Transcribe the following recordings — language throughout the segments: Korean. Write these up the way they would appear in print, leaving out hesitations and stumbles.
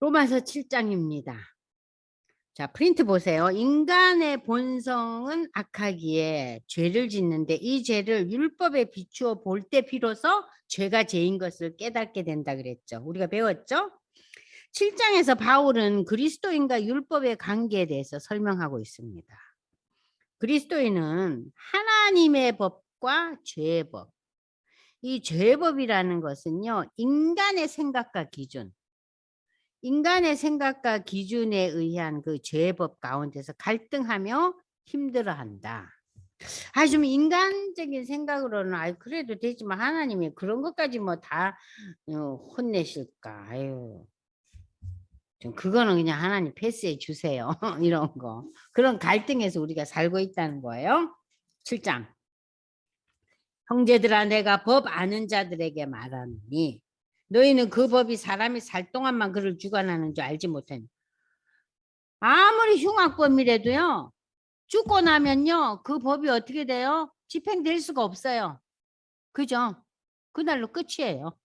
로마서 7장입니다. 자, 프린트 보세요. 인간의 본성은 악하기에 죄를 짓는데 이 죄를 율법에 비추어 볼 때 비로소 죄가 죄인 것을 깨닫게 된다 그랬죠. 우리가 배웠죠? 7장에서 바울은 그리스도인과 율법의 관계에 대해서 설명하고 있습니다. 그리스도인은 하나님의 법과 죄의 법. 이 죄의 법이라는 것은요, 인간의 생각과 기준, 인간의 생각과 기준에 의한 그 죄법 가운데서 갈등하며 힘들어한다. 좀 인간적인 생각으로는 그래도 되지만 하나님이 그런 것까지 뭐 다 혼내실까? 좀 그거는 그냥 하나님 패스해 주세요. 이런 거. 그런 갈등에서 우리가 살고 있다는 거예요. 7장. 형제들아, 내가 법 아는 자들에게 말하노니 너희는 그 법이 사람이 살 동안만 그를 주관하는 줄 알지 못하니. 아무리 흉악범이라도요, 죽고 나면요, 그 법이 어떻게 돼요? 집행될 수가 없어요. 그죠? 그날로 끝이에요.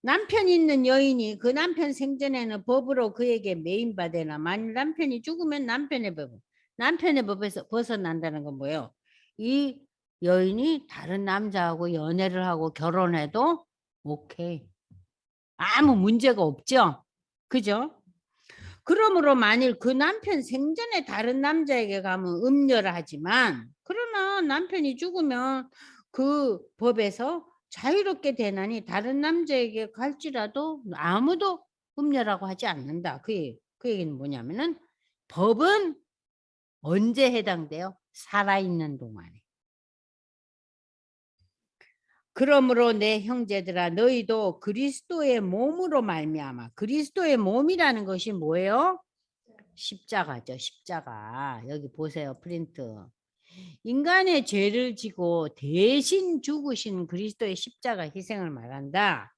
남편 있는 여인이 그 남편 생전에는 법으로 그에게 매인받으나 만일 남편이 죽으면 남편의 법에서 벗어난다는 건 뭐예요? 이 여인이 다른 남자하고 연애를 하고 결혼해도 오케이. 아무 문제가 없죠? 그죠? 그러므로 만일 그 남편 생전에 다른 남자에게 가면 음녀를 하지만 그러나 남편이 죽으면 그 법에서 자유롭게 되나니 다른 남자에게 갈지라도 아무도 음녀라고 하지 않는다. 그 얘기는 뭐냐면은 법은 언제 해당돼요? 살아있는 동안에. 그러므로 내 형제들아 너희도 그리스도의 몸으로 말미암아. 그리스도의 몸이라는 것이 뭐예요? 십자가죠. 십자가. 여기 보세요. 프린트. 인간의 죄를 지고 대신 죽으신 그리스도의 십자가 희생을 말한다.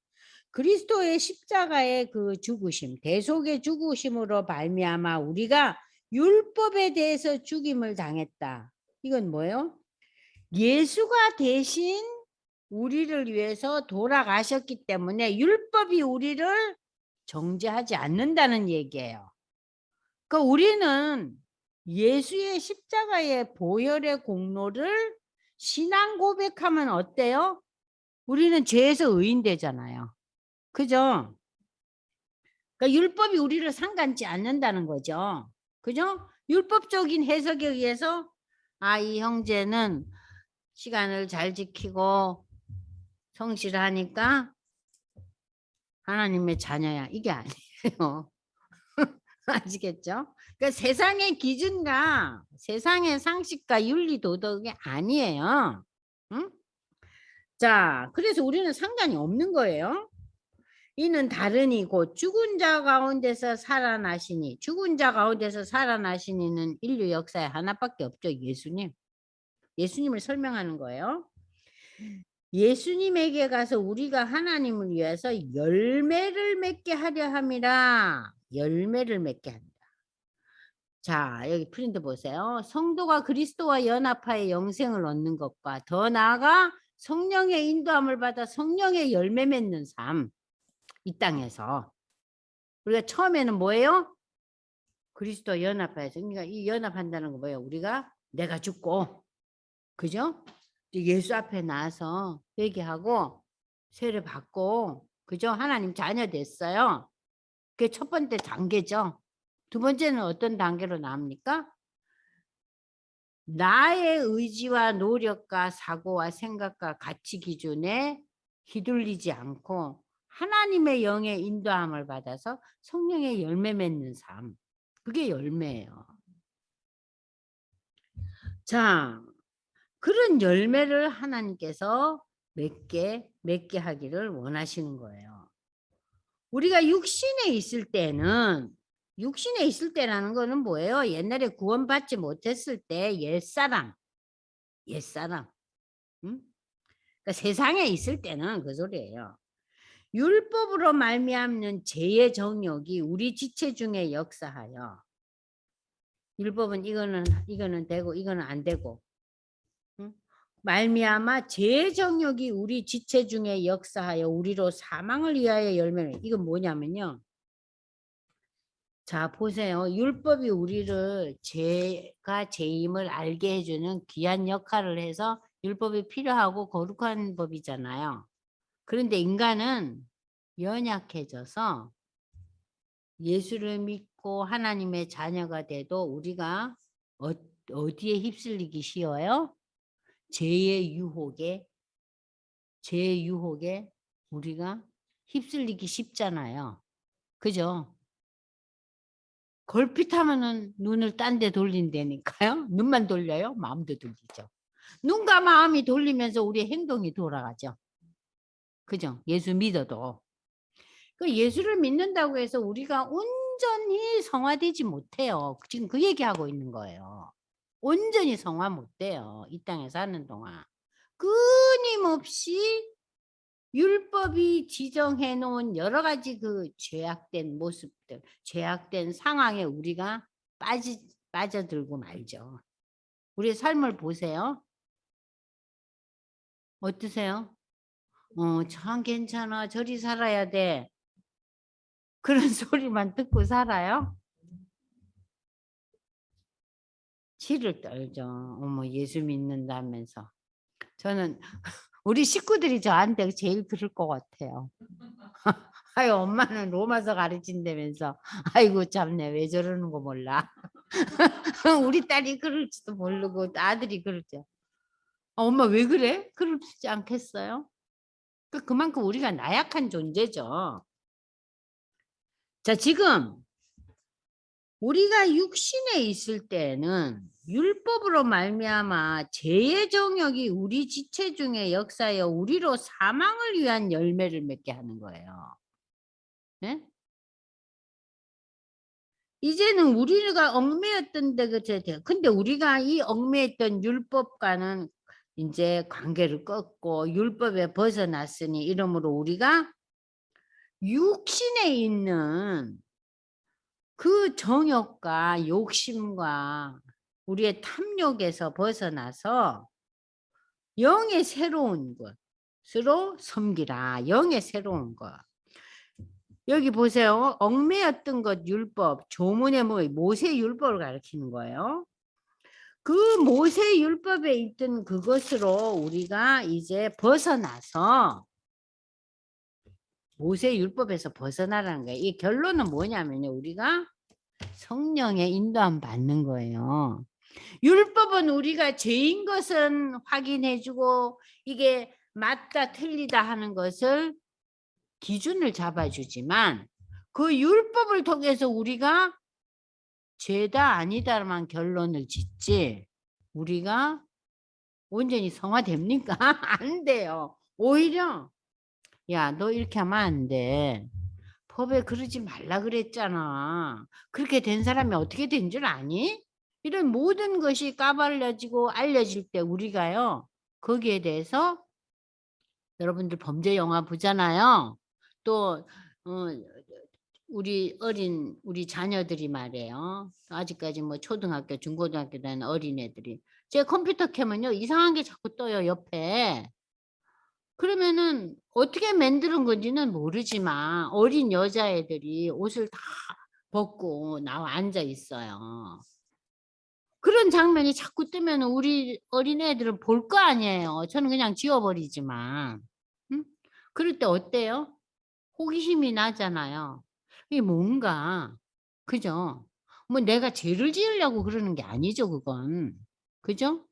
그리스도의 십자가의 그 죽으심, 대속의 죽으심으로 말미암아 우리가 율법에 대해서 죽임을 당했다. 이건 뭐예요? 예수가 대신 우리를 위해서 돌아가셨기 때문에 율법이 우리를 정죄하지 않는다는 얘기예요. 그러니까 우리는 예수의 십자가의 보혈의 공로를 신앙 고백하면 어때요? 우리는 죄에서 의인되잖아요. 그죠? 그러니까 율법이 우리를 상관지 않는다는 거죠. 그죠? 율법적인 해석에 의해서 이 형제는 시간을 잘 지키고 성실하니까 하나님의 자녀야. 이게 아니에요. 아시겠죠? 그러니까 세상의 기준과 세상의 상식과 윤리 도덕이 아니에요. 응? 자, 그래서 우리는 상관이 없는 거예요. 이는 다르니 곧 죽은 자 가운데서 살아나시니, 죽은 자 가운데서 살아나시니는 인류 역사에 하나밖에 없죠. 예수님. 예수님을 설명하는 거예요. 예수님에게 가서 우리가 하나님을 위해서 열매를 맺게 하려 함이라. 열매를 맺게 한다. 자, 여기 프린트 보세요. 성도가 그리스도와 연합하여 영생을 얻는 것과 더 나아가 성령의 인도함을 받아 성령의 열매 맺는 삶. 이 땅에서. 우리가 처음에는 뭐예요? 그리스도 연합하여서. 그러니까 이 연합한다는 거 뭐예요? 우리가 내가 죽고, 그죠? 예수 앞에 나와서 얘기하고 세례 받고, 그죠? 하나님 자녀 됐어요. 그게 첫 번째 단계죠. 두 번째는 어떤 단계로 나옵니까? 나의 의지와 노력과 사고와 생각과 가치 기준에 휘둘리지 않고 하나님의 영의 인도함을 받아서 성령의 열매 맺는 삶. 그게 열매예요. 자, 그런 열매를 하나님께서 맺게 하기를 원하시는 거예요. 우리가 육신에 있을 때라는 거는 뭐예요? 옛날에 구원받지 못했을 때 옛사람. 응? 그러니까 세상에 있을 때는 그 소리예요. 율법으로 말미암는 죄의 정욕이 우리 지체 중에 역사하여 율법은 이거는 되고 이거는 안 되고 응? 말미암아 죄의 정욕이 우리 지체 중에 역사하여 우리로 사망을 위하여 열매를 이건 뭐냐면요. 자, 보세요. 율법이 우리를 죄가 죄임을 알게 해주는 귀한 역할을 해서 율법이 필요하고 거룩한 법이잖아요. 그런데 인간은 연약해져서 예수를 믿고 하나님의 자녀가 돼도 우리가 어디에 휩쓸리기 쉬워요? 죄의 유혹에, 죄의 유혹에 우리가 휩쓸리기 쉽잖아요. 그죠? 걸핏하면은 눈을 딴 데 돌린다니까요. 눈만 돌려요? 마음도 돌리죠. 눈과 마음이 돌리면서 우리의 행동이 돌아가죠. 그죠? 예수 믿어도. 그 예수를 믿는다고 해서 우리가 온전히 성화되지 못해요. 지금 그 얘기하고 있는 거예요. 온전히 성화 못 돼요. 이 땅에 사는 동안. 끊임없이 율법이 지정해 놓은 여러 가지 그 죄악된 모습들, 죄악된 상황에 우리가 빠져들고 말죠. 우리의 삶을 보세요. 어떠세요? 참 괜찮아. 저리 살아야 돼. 그런 소리만 듣고 살아요? 치를 떨죠. 어머, 예수 믿는다면서. 저는 우리 식구들이 저한테 제일 그럴 것 같아요. 아유, 엄마는 로마서 가르친다면서. 아이고, 참네. 왜 저러는 거 몰라. 우리 딸이 그럴지도 모르고 아들이 그러죠. 엄마 왜 그래? 그러지 않겠어요? 그만큼 우리가 나약한 존재죠. 자, 지금 우리가 육신에 있을 때는 율법으로 말미암아 죄의 정욕이 우리 지체 중에 역사여 우리로 사망을 위한 열매를 맺게 하는 거예요. 네? 이제는 우리가 얽매였던 데 근데 우리가 이 얽매였던 율법과는 이제 관계를 끊고 율법에 벗어났으니 이러므로 우리가 육신에 있는 그 정욕과 욕심과 우리의 탐욕에서 벗어나서 영의 새로운 것으로 섬기라. 영의 새로운 것. 여기 보세요. 얽매였던 것 율법. 조문에 뭐 모세 율법을 가리키는 거예요. 그 모세 율법에 있던 그것으로 우리가 이제 벗어나서 모세 율법에서 벗어나라는 거예요. 이 결론은 뭐냐면요. 우리가 성령의 인도함 받는 거예요. 율법은 우리가 죄인 것은 확인해주고 이게 맞다 틀리다 하는 것을 기준을 잡아주지만 그 율법을 통해서 우리가 죄다 아니다만 결론을 짓지 우리가 온전히 성화됩니까? 안 돼요. 오히려 야, 너 이렇게 하면 안 돼. 법에 그러지 말라 그랬잖아. 그렇게 된 사람이 어떻게 된 줄 아니? 이런 모든 것이 까발려지고 알려질 때 우리가요. 거기에 대해서 여러분들 범죄 영화 보잖아요. 또 우리 자녀들이 말이에요. 아직까지 뭐 초등학교, 중고등학교 다니는 어린애들이 제 컴퓨터 켜면요. 이상한 게 자꾸 떠요, 옆에. 그러면은 어떻게 만드는 건지는 모르지만 어린 여자애들이 옷을 다 벗고 나와 앉아 있어요. 그런 장면이 자꾸 뜨면 우리 어린애들은 볼 거 아니에요. 저는 그냥 지워버리지만. 응? 그럴 때 어때요? 호기심이 나잖아요. 이게 뭔가, 그죠? 뭐 내가 죄를 지으려고 그러는 게 아니죠, 그건. 그죠?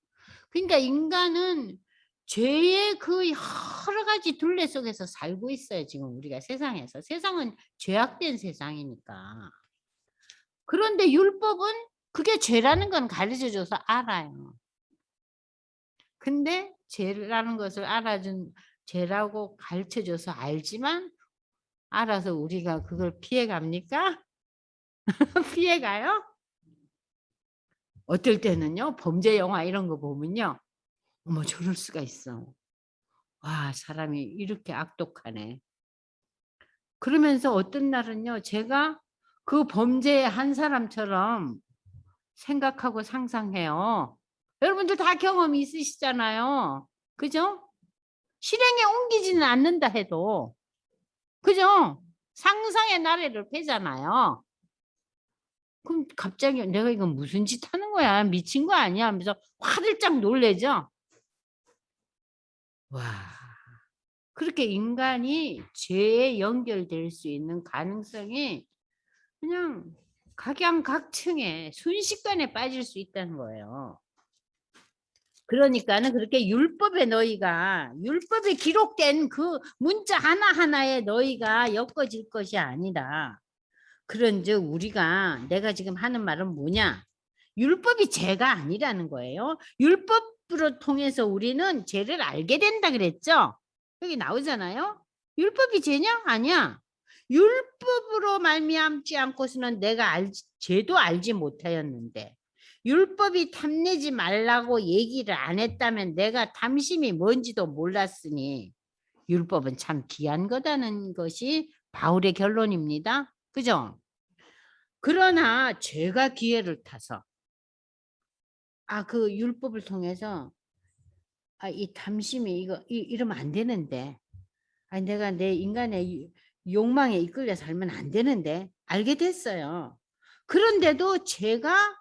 그러니까 인간은 죄의 그 여러 가지 둘레 속에서 살고 있어요, 지금 우리가 세상에서. 세상은 죄악된 세상이니까. 그런데 율법은 그게 죄라는 건 가르쳐줘서 알아요. 근데 죄라는 것을 알아준 죄라고 가르쳐줘서 알지만 알아서 우리가 그걸 피해갑니까? 피해가요? 어떨 때는요, 범죄 영화 이런 거 보면요. 어머, 저럴 수가 있어. 와, 사람이 이렇게 악독하네. 그러면서 어떤 날은요, 제가 그 범죄의 한 사람처럼 생각하고 상상해요. 여러분들 다 경험이 있으시잖아요. 그죠? 실행에 옮기지는 않는다 해도. 그죠? 상상의 나래를 펴잖아요. 그럼 갑자기 내가 이거 무슨 짓 하는 거야? 미친 거 아니야? 하면서 화들짝 놀래죠? 와. 그렇게 인간이 죄에 연결될 수 있는 가능성이 그냥 각양각층에 순식간에 빠질 수 있다는 거예요. 그러니까는 그렇게 율법에 너희가 율법에 기록된 그 문자 하나하나에 너희가 엮어질 것이 아니다. 그런즉 우리가 내가 지금 하는 말은 뭐냐? 율법이 죄가 아니라는 거예요. 율법으로 통해서 우리는 죄를 알게 된다 그랬죠? 여기 나오잖아요. 율법이 죄냐? 아니야. 율법으로 말미암지 않고서는 내가 죄도 알지 못하였는데 율법이 탐내지 말라고 얘기를 안 했다면 내가 탐심이 뭔지도 몰랐으니 율법은 참 귀한 거다는 것이 바울의 결론입니다. 그죠? 그러나 죄가 기회를 타서 그 율법을 통해서 이 탐심이 이러면 안 되는데 내가 내 인간의 욕망에 이끌려 살면 안 되는데 알게 됐어요. 그런데도 죄가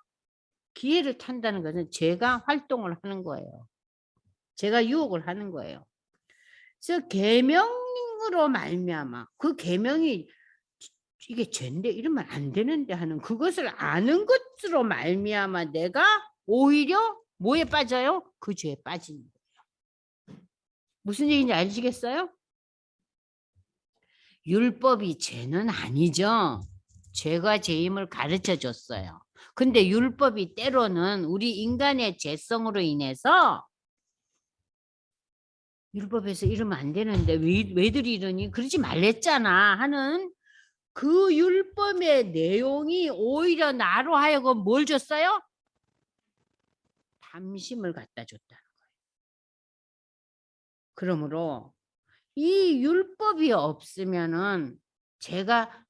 기회를 탄다는 것은 죄가 활동을 하는 거예요. 죄가 유혹을 하는 거예요. 그래서 계명으로 말미암아 그 계명이 이게 죄인데 이러면 안 되는데 하는 그것을 아는 것으로 말미암아 내가 오히려 뭐에 빠져요? 그 죄에 빠지는 거예요. 무슨 얘기인지 아시겠어요? 율법이 죄는 아니죠. 죄가 죄임을 가르쳐 줬어요. 근데 율법이 때로는 우리 인간의 죄성으로 인해서 율법에서 이러면 안 되는데 왜들 이러니 그러지 말랬잖아 하는 그 율법의 내용이 오히려 나로 하여금 뭘 줬어요? 탐심을 갖다 줬다는 거예요. 그러므로 이 율법이 없으면은 제가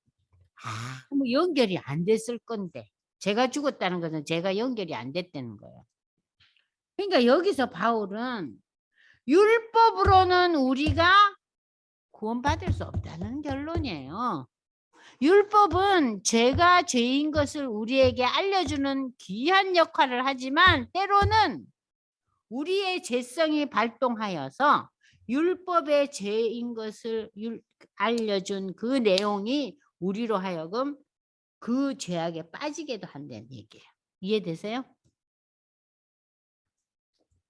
아무 연결이 안 됐을 건데 제가 죽었다는 것은 제가 연결이 안 됐다는 거예요. 그러니까 여기서 바울은 율법으로는 우리가 구원받을 수 없다는 결론이에요. 율법은 죄가 죄인 것을 우리에게 알려주는 귀한 역할을 하지만 때로는 우리의 죄성이 발동하여서 율법의 죄인 것을 알려준 그 내용이 우리로 하여금 그 죄악에 빠지게도 한다는 얘기예요. 이해되세요?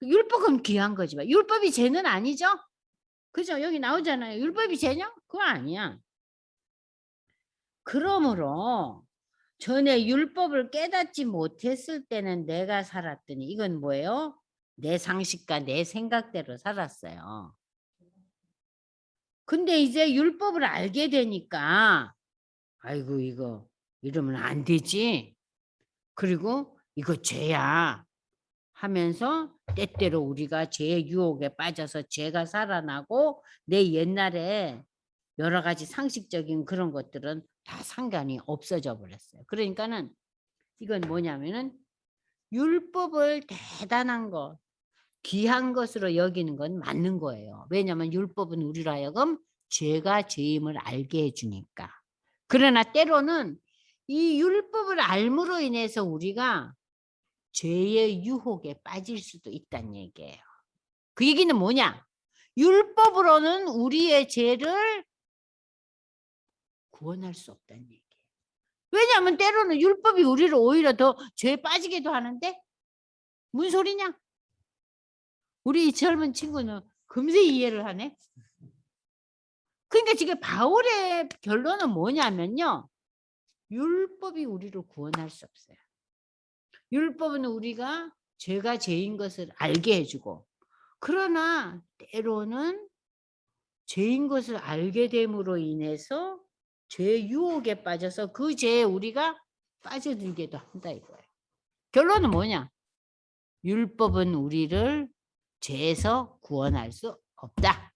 율법은 귀한 거지만 율법이 죄는 아니죠? 그죠? 여기 나오잖아요. 율법이 죄냐? 그거 아니야. 그러므로 전에 율법을 깨닫지 못했을 때는 내가 살았더니 이건 뭐예요? 내 상식과 내 생각대로 살았어요. 근데 이제 율법을 알게 되니까 아이고 이거 이러면 안 되지. 그리고 이거 죄야 하면서 때때로 우리가 죄의 유혹에 빠져서 죄가 살아나고 내 옛날에 여러 가지 상식적인 그런 것들은 다 상관이 없어져 버렸어요. 그러니까는 이건 뭐냐면은 율법을 대단한 것, 귀한 것으로 여기는 건 맞는 거예요. 왜냐하면 율법은 우리로 하여금 죄가 죄임을 알게 해주니까. 그러나 때로는 이 율법을 알므로 인해서 우리가 죄의 유혹에 빠질 수도 있다는 얘기예요. 그 얘기는 뭐냐? 율법으로는 우리의 죄를 구원할 수 없다는 얘기예요. 왜냐하면 때로는 율법이 우리를 오히려 더 죄에 빠지기도 하는데 무슨 소리냐? 우리 이 젊은 친구는 금세 이해를 하네. 그러니까 지금 바울의 결론은 뭐냐면요. 율법이 우리를 구원할 수 없어요. 율법은 우리가 죄가 죄인 것을 알게 해주고 그러나 때로는 죄인 것을 알게 됨으로 인해서 죄의 유혹에 빠져서 그 죄에 우리가 빠져들게도 한다 이거예요. 결론은 뭐냐? 율법은 우리를 죄에서 구원할 수 없다.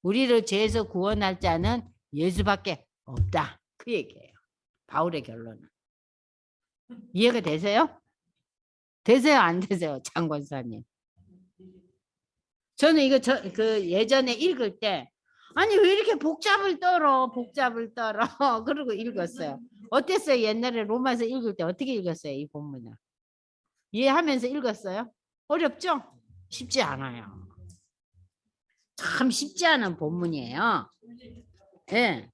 우리를 죄에서 구원할 자는 예수밖에 없다. 그 얘기예요. 바울의 결론은. 이해가 되세요? 되세요? 안 되세요? 장권사님. 저는 이거 예전에 읽을 때 아니 왜 이렇게 복잡을 떨어 그러고 읽었어요. 어땠어요? 옛날에 로마서 읽을 때 어떻게 읽었어요? 이 본문을. 이해하면서 읽었어요? 어렵죠? 쉽지 않아요. 참 쉽지 않은 본문이에요. 예.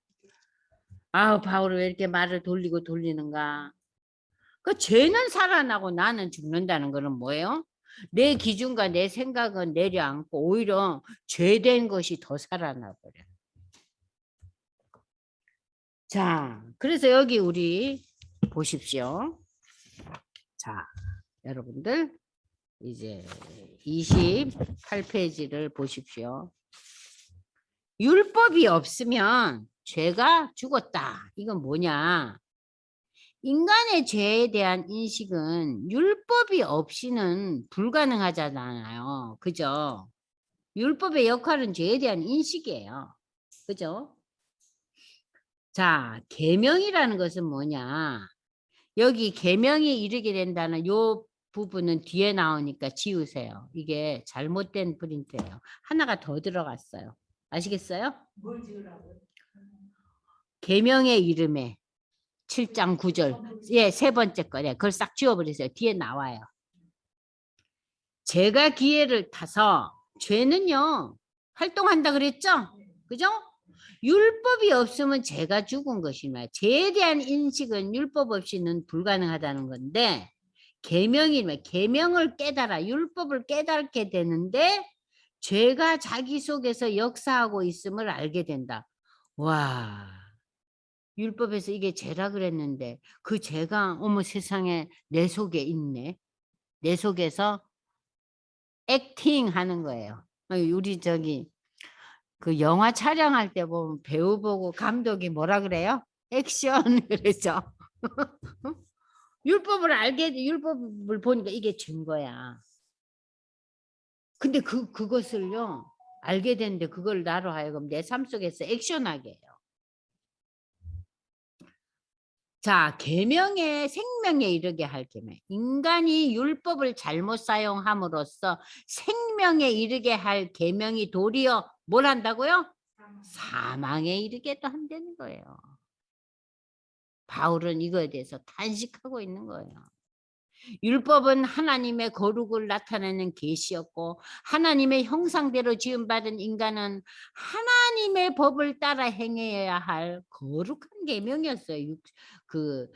아우, 바울은 왜 이렇게 말을 돌리고 돌리는가? 그 죄는 살아나고 나는 죽는다는 거는 뭐예요? 내 기준과 내 생각은 내려앉고 오히려 죄된 것이 더 살아나 버려. 자, 그래서 여기 우리 보십시오. 자, 여러분들 이제 28페이지를 보십시오. 율법이 없으면 죄가 죽었다. 이건 뭐냐? 인간의 죄에 대한 인식은 율법이 없이는 불가능하잖아요. 그죠? 율법의 역할은 죄에 대한 인식이에요. 그죠? 자, 계명이라는 것은 뭐냐? 여기 계명이 이르게 된다는 요 부분은 뒤에 나오니까 지우세요. 이게 잘못된 프린트예요. 하나가 더 들어갔어요. 아시겠어요? 뭘 지우라고요? 계명의 이름에 7장 9절. 예, 세 번째 거래. 그걸 싹 지워버리세요. 뒤에 나와요. 제가 기회를 타서 죄는요 활동한다 그랬죠? 그죠? 율법이 없으면 죄가 죽은 것이며 죄에 대한 인식은 율법 없이는 불가능하다는 건데 계명이면 계명을 깨달아 율법을 깨닫게 되는데 죄가 자기 속에서 역사하고 있음을 알게 된다. 와, 율법에서 이게 죄라 그랬는데 그 죄가 어머 세상에 내 속에 있네. 내 속에서 액팅 하는 거예요. 우리 저기 그 영화 촬영할 때 보면 배우 보고 감독이 뭐라 그래요? 액션 그러죠. 율법을 보니까 이게 증거야. 근데 그것을요 알게 됐는데 그걸 나로 하여금 내 삶 속에서 액션하게 해요. 자, 계명의 생명에 이르게 할 계명. 인간이 율법을 잘못 사용함으로써 생명에 이르게 할 계명이 도리어 뭘 한다고요? 사망에 이르게도 한다는 거예요. 바울은 이거에 대해서 탄식하고 있는 거예요. 율법은 하나님의 거룩을 나타내는 계시였고 하나님의 형상대로 지음받은 인간은 하나님의 법을 따라 행해야 할 거룩한 계명이었어요. 그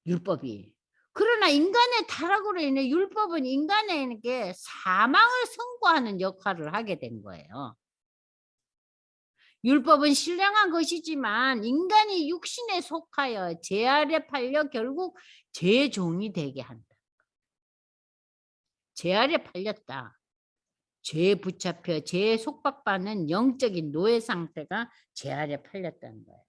율법이. 그러나 인간의 타락으로 인해 율법은 인간에게 사망을 선고하는 역할을 하게 된 거예요. 율법은 신령한 것이지만 인간이 육신에 속하여 죄 아래 팔려 결국 죄의 종이 되게 한다. 죄 아래 팔렸다. 죄에 붙잡혀 죄에 속박받는 영적인 노예 상태가 죄 아래 팔렸다는 거예요.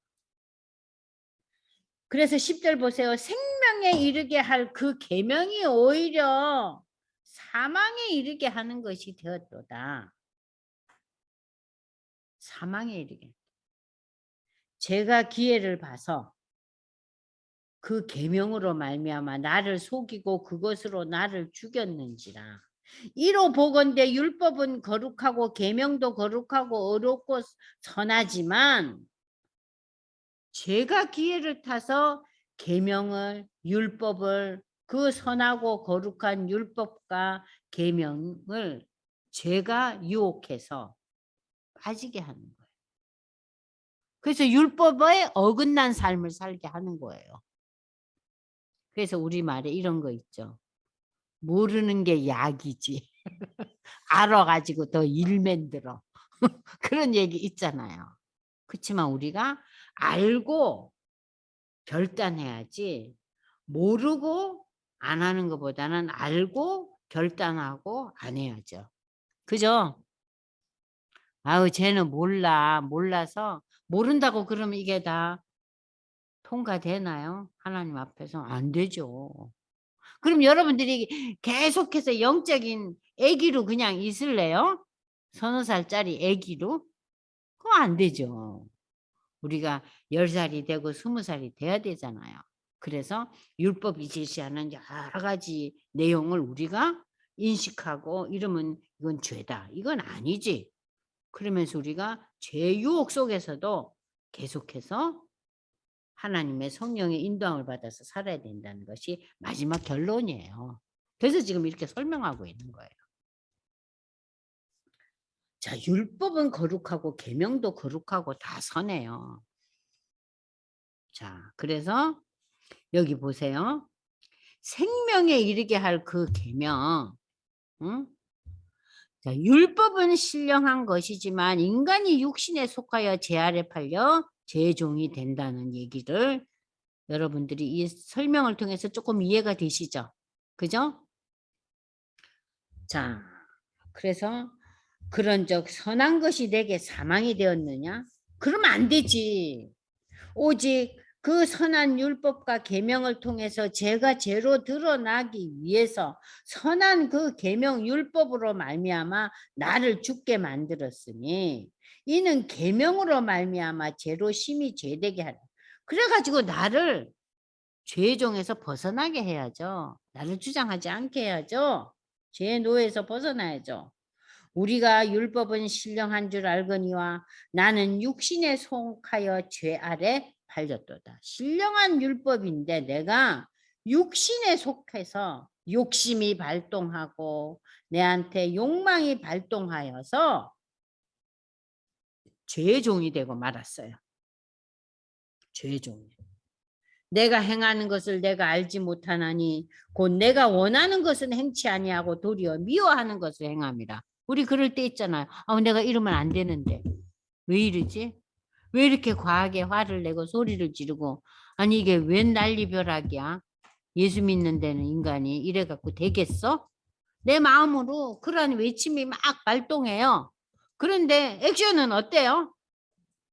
그래서 10절 보세요. 생명에 이르게 할 그 계명이 오히려 사망에 이르게 하는 것이 되었도다. 사망에 이르게. 제가 기회를 봐서 그 계명으로 말미암아 나를 속이고 그것으로 나를 죽였는지라. 이로 보건대 율법은 거룩하고 계명도 거룩하고 어렵고 선하지만 제가 기회를 타서 계명을 율법을 그 선하고 거룩한 율법과 계명을 제가 유혹해서 빠지게 하는 거예요. 그래서 율법에 어긋난 삶을 살게 하는 거예요. 그래서 우리말에 이런 거 있죠. 모르는 게 약이지. 알아가지고 더 일 만들어. 그런 얘기 있잖아요. 그렇지만 우리가 알고 결단해야지 모르고 안 하는 것보다는 알고 결단하고 안 해야죠. 그죠? 아우 쟤는 몰라서 모른다고 그러면 이게 다 통과되나요? 하나님 앞에서 안 되죠. 그럼 여러분들이 계속해서 영적인 아기로 그냥 있을래요? 서너 살짜리 아기로? 그거 안 되죠. 우리가 10살이 되고 20살이 돼야 되잖아요. 그래서 율법이 제시하는 여러 가지 내용을 우리가 인식하고 이러면 이건 죄다. 이건 아니지. 그러면서 우리가 죄 유혹 속에서도 계속해서 하나님의 성령의 인도함을 받아서 살아야 된다는 것이 마지막 결론이에요. 그래서 지금 이렇게 설명하고 있는 거예요. 자, 율법은 거룩하고 계명도 거룩하고 다 선해요. 자, 그래서 여기 보세요. 생명에 이르게 할 그 계명, 응? 자, 율법은 신령한 것이지만 인간이 육신에 속하여 죄 아래 팔려 죄의 종이 된다는 얘기를 여러분들이 이 설명을 통해서 조금 이해가 되시죠? 그죠? 자, 그래서 그런즉 선한 것이 내게 사망이 되었느냐? 그러면 안 되지. 오직 그 선한 율법과 계명을 통해서 죄가 죄로 드러나기 위해서 선한 그 계명 율법으로 말미암아 나를 죽게 만들었으니 이는 계명으로 말미암아 죄로 심히 죄되게 하라. 그래가지고 나를 죄의 종에서 벗어나게 해야죠. 나를 주장하지 않게 해야죠. 죄의 노예에서 벗어나야죠. 우리가 율법은 신령한 줄 알거니와 나는 육신에 속하여 죄 아래 팔렸도다. 신령한 율법인데 내가 육신에 속해서 욕심이 발동하고 내한테 욕망이 발동하여서 죄의 종이 되고 말았어요. 죄의 종이. 내가 행하는 것을 내가 알지 못하나니 곧 내가 원하는 것은 행치 아니하고 도리어 미워하는 것을 행함이라. 우리 그럴 때 있잖아요. 내가 이러면 안 되는데 왜 이러지? 왜 이렇게 과하게 화를 내고 소리를 지르고 아니 이게 웬 난리벼락이야? 예수 믿는 데는 인간이 이래 갖고 되겠어? 내 마음으로 그러한 외침이 막 발동해요. 그런데 액션은 어때요?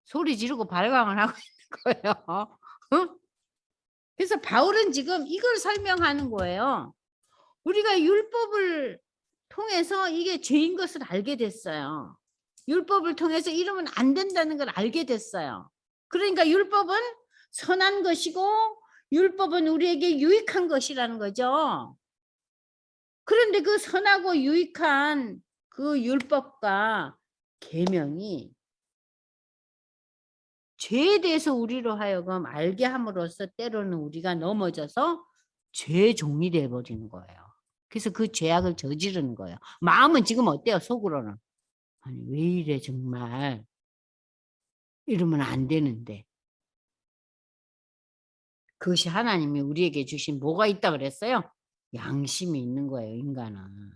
소리 지르고 발광을 하고 있는 거예요. 어? 그래서 바울은 지금 이걸 설명하는 거예요. 우리가 율법을 통해서 이게 죄인 것을 알게 됐어요. 율법을 통해서 이러면 안 된다는 걸 알게 됐어요. 그러니까 율법은 선한 것이고 율법은 우리에게 유익한 것이라는 거죠. 그런데 그 선하고 유익한 그 율법과 계명이 죄에 대해서 우리로 하여금 알게 함으로써 때로는 우리가 넘어져서 죄의 종이 되어버리는 거예요. 그래서 그 죄악을 저지르는 거예요. 마음은 지금 어때요? 속으로는. 아니 왜 이래 정말. 이러면 안 되는데. 그것이 하나님이 우리에게 주신 뭐가 있다 그랬어요? 양심이 있는 거예요, 인간은.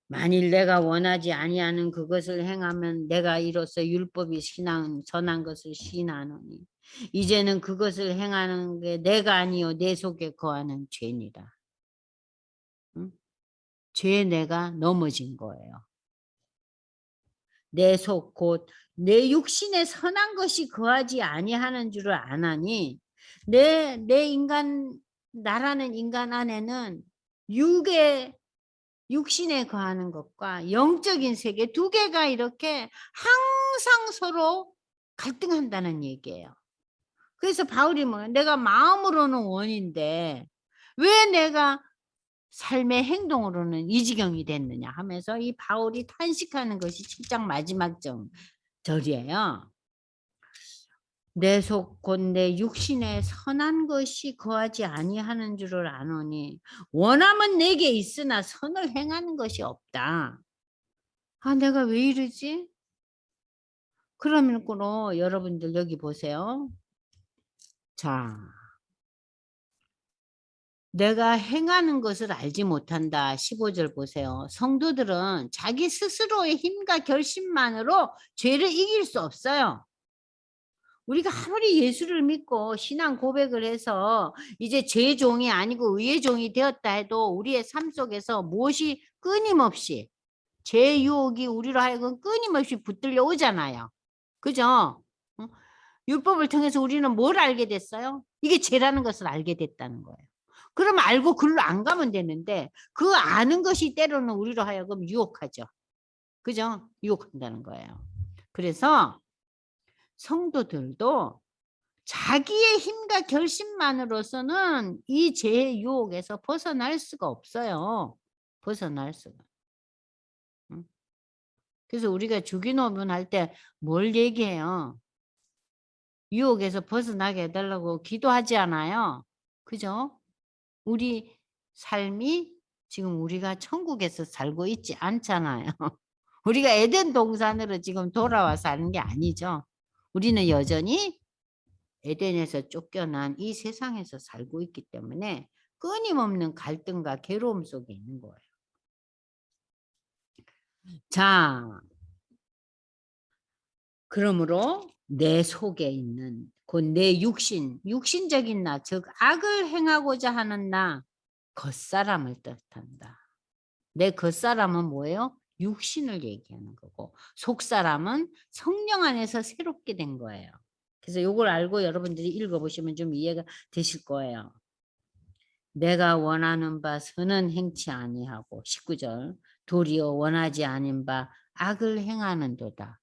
만일 내가 원하지 아니하는 그것을 행하면 내가 이로써 율법이 선한 것을 시인하노니 이제는 그것을 행하는 게 내가 아니요 내 속에 거하는 죄니라. 응? 죄에 내가 넘어진 거예요. 내 속 곧 내 육신에 선한 것이 거하지 아니하는 줄을 아나니 내 인간 나라는 인간 안에는 육신에 거하는 것과 영적인 세계 두 개가 이렇게 항상 서로 갈등한다는 얘기예요. 그래서 바울이 내가 마음으로는 원인데 왜 내가 삶의 행동으로는 이 지경이 됐느냐 하면서 이 바울이 탄식하는 것이 7장 마지막 절이에요. 내 속 곧 내 육신에 선한 것이 거하지 아니하는 줄을 아노니 원함은 내게 있으나 선을 행하는 것이 없다. 내가 왜 이러지? 그러면 여러분들 여기 보세요. 자, 내가 행하는 것을 알지 못한다. 15절 보세요. 성도들은 자기 스스로의 힘과 결심만으로 죄를 이길 수 없어요. 우리가 아무리 예수를 믿고 신앙 고백을 해서 이제 죄의 종이 아니고 의의 종이 되었다 해도 우리의 삶 속에서 무엇이 끊임없이 죄의 유혹이 우리로 하여금 끊임없이 붙들려 오잖아요. 그죠? 율법을 통해서 우리는 뭘 알게 됐어요? 이게 죄라는 것을 알게 됐다는 거예요. 그럼 알고 글로 안 가면 되는데 그 아는 것이 때로는 우리로 하여금 유혹하죠. 그죠? 유혹한다는 거예요. 그래서 성도들도 자기의 힘과 결심만으로서는 이 죄의 유혹에서 벗어날 수가 없어요. 벗어날 수가. 그래서 우리가 주기도문 할 때 뭘 얘기해요? 유혹에서 벗어나게 해달라고 기도하지 않아요? 그죠? 우리 삶이 지금 우리가 천국에서 살고 있지 않잖아요. 우리가 에덴 동산으로 지금 돌아와 사는 게 아니죠. 우리는 여전히 에덴에서 쫓겨난 이 세상에서 살고 있기 때문에 끊임없는 갈등과 괴로움 속에 있는 거예요. 자, 그러므로 내 속에 있는 곧 내 육신적인 나, 즉 악을 행하고자 하는 나, 겉사람을 뜻한다. 내 겉사람은 뭐예요? 육신을 얘기하는 거고 속사람은 성령 안에서 새롭게 된 거예요. 그래서 이걸 알고 여러분들이 읽어보시면 좀 이해가 되실 거예요. 내가 원하는 바 선은 행치 아니하고 19절 도리어 원하지 않은 바 악을 행하는도다.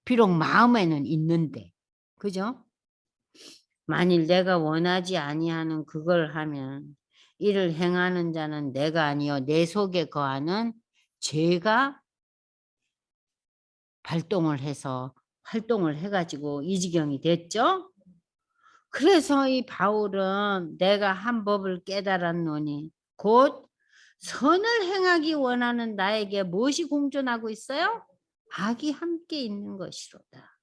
비록 마음에는 있는데 그죠? 만일 내가 원하지 아니하는 그걸 하면 이를 행하는 자는 내가 아니요 내 속에 거하는 죄가 발동을 해서 활동을 해가지고 이 지경이 됐죠. 그래서 이 바울은 내가 한 법을 깨달았노니 곧 선을 행하기 원하는 나에게 무엇이 공존하고 있어요? 악이 함께 있는 것이로다.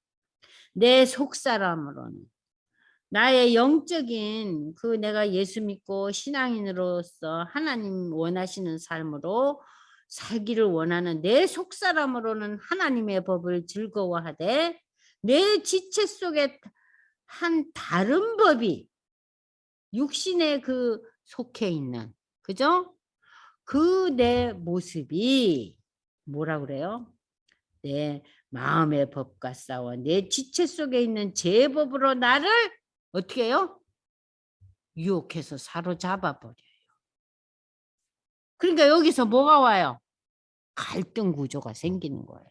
내 속사람으로는 나의 영적인 그 내가 예수 믿고 신앙인으로서 하나님 원하시는 삶으로 살기를 원하는 내 속사람으로는 하나님의 법을 즐거워하되 내 지체 속에 한 다른 법이 육신에 그 속해 있는 그죠? 그 내 모습이 뭐라 그래요? 내 마음의 법과 싸워 내 지체 속에 있는 제 법으로 나를 어떻게 해요? 유혹해서 사로잡아 버려요. 그러니까 여기서 뭐가 와요? 갈등 구조가 생기는 거예요.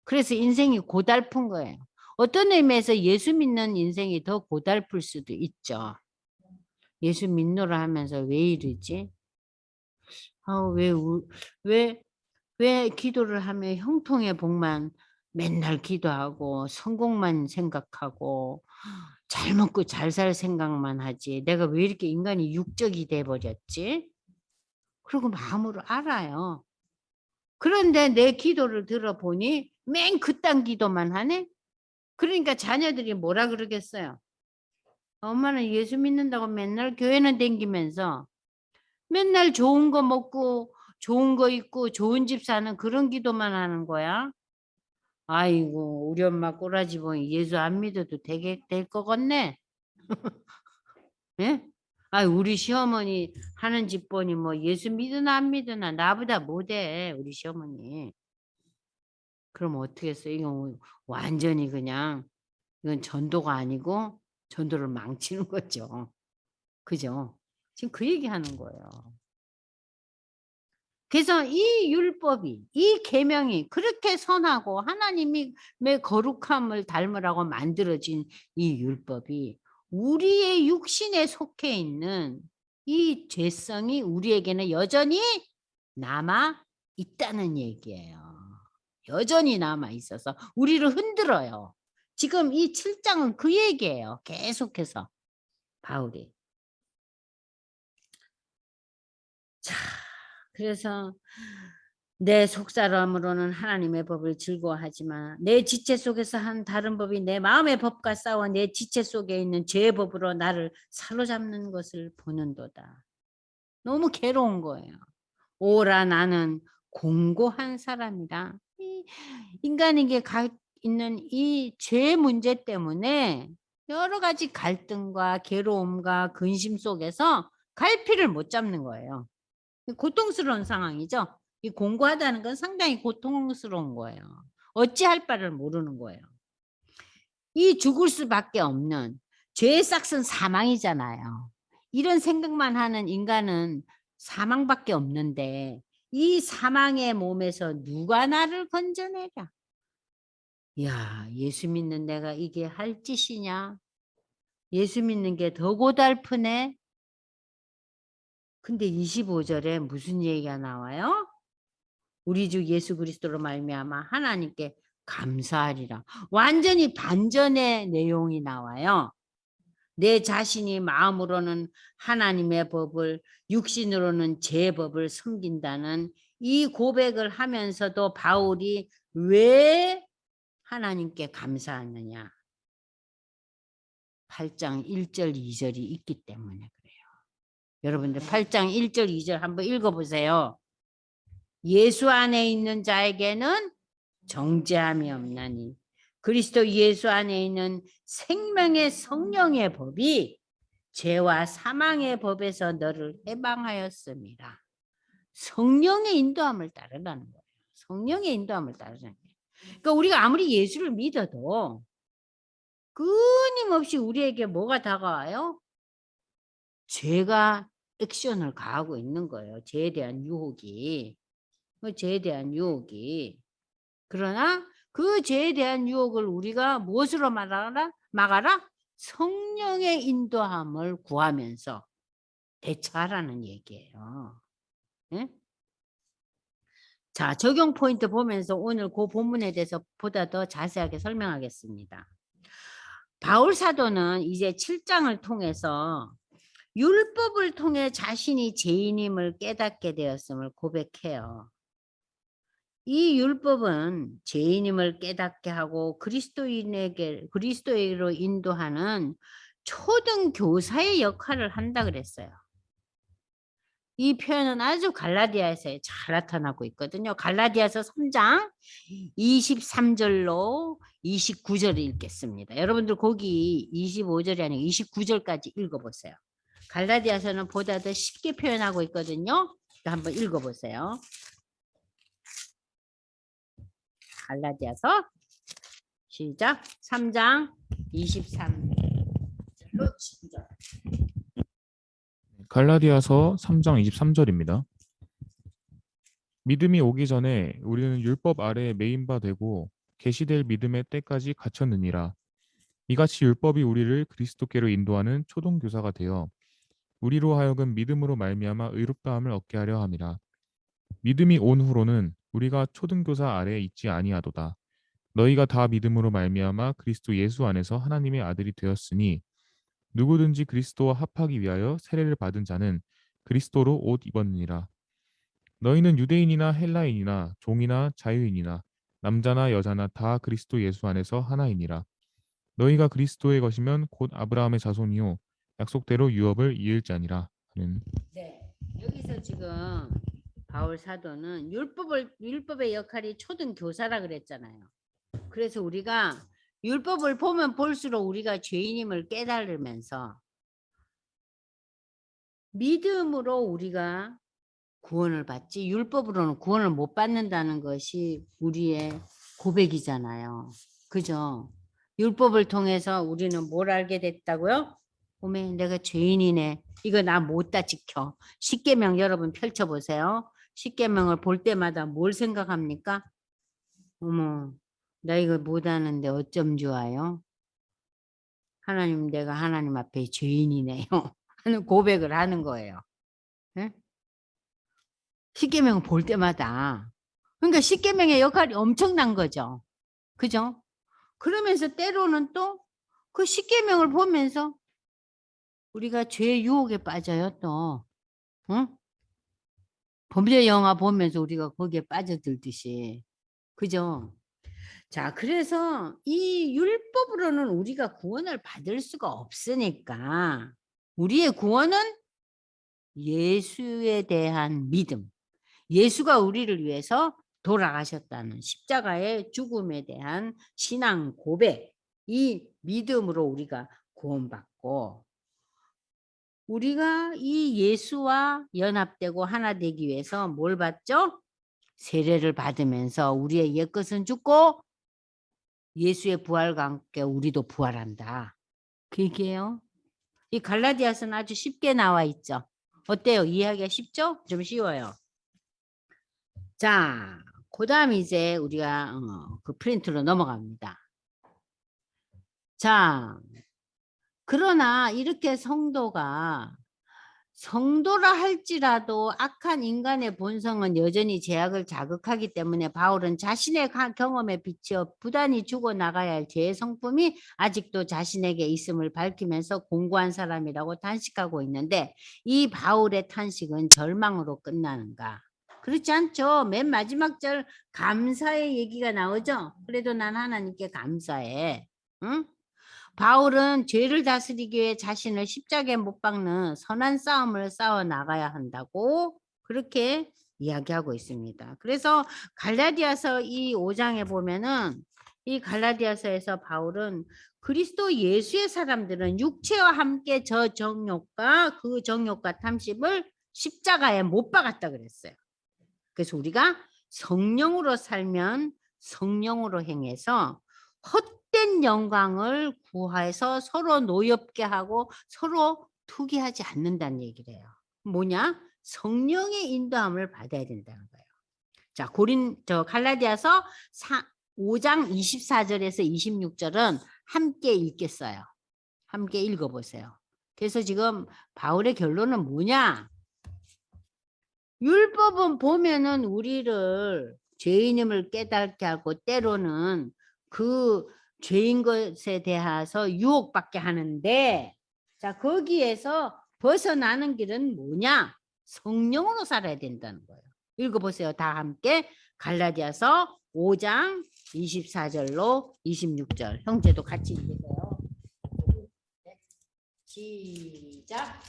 그래서 인생이 고달픈 거예요. 어떤 의미에서 예수 믿는 인생이 더 고달플 수도 있죠. 예수 믿노라 하면서 왜 이러지? 왜 기도를 하면 형통의 복만 맨날 기도하고 성공만 생각하고 잘 먹고 잘 살 생각만 하지. 내가 왜 이렇게 인간이 육적이 돼 버렸지? 그리고 마음으로 알아요. 그런데 내 기도를 들어보니 맨 그딴 기도만 하네? 그러니까 자녀들이 뭐라 그러겠어요? 엄마는 예수 믿는다고 맨날 교회는 댕기면서 맨날 좋은 거 먹고 좋은 거 입고 좋은 집 사는 그런 기도만 하는 거야? 아이고 우리 엄마 꼬라지 보니 예수 안 믿어도 될 것 같네. 예? 아 우리 시어머니 하는 집 보니 뭐 예수 믿으나 안 믿으나 나보다 못해 우리 시어머니. 그럼 어떻게 했어? 이건 완전히 그냥 이건 전도가 아니고 전도를 망치는 거죠. 그죠? 지금 그 얘기하는 거예요. 그래서 이 율법이 이 계명이 그렇게 선하고 하나님의 거룩함을 닮으라고 만들어진 이 율법이 우리의 육신에 속해 있는 이 죄성이 우리에게는 여전히 남아 있다는 얘기예요. 여전히 남아 있어서 우리를 흔들어요. 지금 이 7장은 그 얘기예요. 계속해서 바울이. 자, 그래서 내 속사람으로는 하나님의 법을 즐거워하지만 내 지체 속에서 한 다른 법이 내 마음의 법과 싸워 내 지체 속에 있는 죄의 법으로 나를 사로잡는 것을 보는도다. 너무 괴로운 거예요. 오라 나는 공고한 사람이라. 인간에게 있는 이 죄 문제 때문에 여러 가지 갈등과 괴로움과 근심 속에서 갈피를 못 잡는 거예요. 고통스러운 상황이죠. 이 공고하다는 건 상당히 고통스러운 거예요. 어찌할 바를 모르는 거예요. 이 죽을 수밖에 없는 죄의 싹은 사망이잖아요. 이런 생각만 하는 인간은 사망밖에 없는데 이 사망의 몸에서 누가 나를 건져내랴. 야, 예수 믿는 내가 이게 할 짓이냐? 예수 믿는 게 더 고달프네? 근데 25절에 무슨 얘기가 나와요? 우리 주 예수 그리스도로 말미암아 하나님께 감사하리라. 완전히 반전의 내용이 나와요. 내 자신이 마음으로는 하나님의 법을, 육신으로는 제 법을 섬긴다는 이 고백을 하면서도 바울이 왜 하나님께 감사하느냐? 8장 1절 2절이 있기 때문에 그래요. 여러분들 8장 1절 2절 한번 읽어보세요. 예수 안에 있는 자에게는 정죄함이 없나니 그리스도 예수 안에 있는 생명의 성령의 법이 죄와 사망의 법에서 너를 해방하였습니다. 성령의 인도함을 따르라는 거예요. 성령의 인도함을 따르라는 거예요. 그러니까 우리가 아무리 예수를 믿어도 끊임없이 우리에게 뭐가 다가와요? 죄가 액션을 가하고 있는 거예요. 죄에 대한 유혹이. 죄에 대한 유혹이. 그러나 그 죄에 대한 유혹을 우리가 무엇으로 막아라? 성령의 인도함을 구하면서 대처하라는 얘기예요. 네? 자, 적용 포인트 보면서 오늘 그 본문에 대해서 보다 더 자세하게 설명하겠습니다. 바울 사도는 이제 7장을 통해서 율법을 통해 자신이 죄인임을 깨닫게 되었음을 고백해요. 이 율법은 죄인임을 깨닫게 하고 그리스도인으로 인도하는 초등 교사의 역할을 한다 그랬어요. 이 표현은 아주 갈라디아에서 잘 나타나고 있거든요. 갈라디아서 3장 23절로 29절을 읽겠습니다. 여러분들 거기 25절이 아니고 29절까지 읽어보세요. 갈라디아서는 보다 더 쉽게 표현하고 있거든요. 한번 읽어보세요. 갈라디아서 시작. 3장 23절로 29절. 갈라디아서 3장 23절입니다. 믿음이 오기 전에 우리는 율법 아래에 매인 바 되고 계시될 믿음의 때까지 갇혔느니라. 이같이 율법이 우리를 그리스도께로 인도하는 초동교사가 되어 우리로 하여금 믿음으로 말미암아 의롭다함을 얻게 하려 함이라. 믿음이 온 후로는 우리가 초등교사 아래에 있지 아니하도다. 너희가 다 믿음으로 말미암아 그리스도 예수 안에서 하나님의 아들이 되었으니 누구든지 그리스도와 합하기 위하여 세례를 받은 자는 그리스도로 옷 입었느니라. 너희는 유대인이나 헬라인이나 종이나 자유인이나 남자나 여자나 다 그리스도 예수 안에서 하나이니라. 너희가 그리스도의 것이면 곧 아브라함의 자손이요 약속대로 유업을 이을 자니라. 아멘. 네, 여기서 지금 바울 사도는 율법의 역할이 초등 교사라 그랬잖아요. 그래서 우리가 율법을 보면 볼수록 우리가 죄인임을 깨달으면서 믿음으로 우리가 구원을 받지 율법으로는 구원을 못 받는다는 것이 우리의 고백이잖아요. 그죠? 율법을 통해서 우리는 뭘 알게 됐다고요? 어메, 내가 죄인이네. 이거 나 못다 지켜. 십계명 여러분 펼쳐보세요. 십계명을 볼 때마다 뭘 생각합니까? 어머, 나 이거 못하는데 어쩜 좋아요? 하나님, 내가 하나님 앞에 죄인이네요. 하는 고백을 하는 거예요. 네? 십계명을 볼 때마다. 그러니까 십계명의 역할이 엄청난 거죠. 그죠? 그러면서 때로는 또 그 십계명을 보면서 우리가 죄의 유혹에 빠져요 또. 응? 범죄 영화 보면서 우리가 거기에 빠져들듯이. 그죠? 자, 그래서 이 율법으로는 우리가 구원을 받을 수가 없으니까 우리의 구원은 예수에 대한 믿음. 예수가 우리를 위해서 돌아가셨다는 십자가의 죽음에 대한 신앙 고백. 이 믿음으로 우리가 구원받고 우리가 이 예수와 연합되고 하나 되기 위해서 뭘 받죠? 세례를 받으면서 우리의 옛것은 죽고 예수의 부활과 함께 우리도 부활한다. 그 얘기예요. 이 갈라디아서는 아주 쉽게 나와 있죠. 어때요? 이해하기가 쉽죠? 좀 쉬워요. 자, 그 다음 이제 우리가 그 프린트로 넘어갑니다. 자, 그러나 이렇게 성도가 성도라 할지라도 악한 인간의 본성은 여전히 죄악을 자극하기 때문에 바울은 자신의 경험에 비추어 부단히 죽어나가야 할 죄의 성품이 아직도 자신에게 있음을 밝히면서 공고한 사람이라고 탄식하고 있는데, 이 바울의 탄식은 절망으로 끝나는가? 그렇지 않죠. 맨 마지막 절 감사의 얘기가 나오죠. 그래도 난 하나님께 감사해. 응? 바울은 죄를 다스리기 위해 자신을 십자가에 못 박는 선한 싸움을 싸워 나가야 한다고 그렇게 이야기하고 있습니다. 그래서 갈라디아서 이 5장에 보면은, 이 갈라디아서에서 바울은 그리스도 예수의 사람들은 육체와 함께 저 정욕과 그 정욕과 탐심을 십자가에 못 박았다 그랬어요. 그래서 우리가 성령으로 살면 성령으로 행해서 헛된 영광을 구하여서 서로 노엽게 하고 서로 투기하지 않는다는 얘기를 해요. 뭐냐? 성령의 인도함을 받아야 된다는 거예요. 자, 갈라디아서 5장 24절에서 26절은 함께 읽겠어요. 함께 읽어보세요. 그래서 지금 바울의 결론은 뭐냐? 율법은 보면은 우리를 죄인임을 깨닫게 하고 때로는 그 죄인 것에 대해서 유혹받게 하는데, 자, 거기에서 벗어나는 길은 뭐냐? 성령으로 살아야 된다는 거예요. 읽어보세요. 다 함께. 갈라디아서 5장 24절로 26절. 형제도 같이 읽으세요. 시작.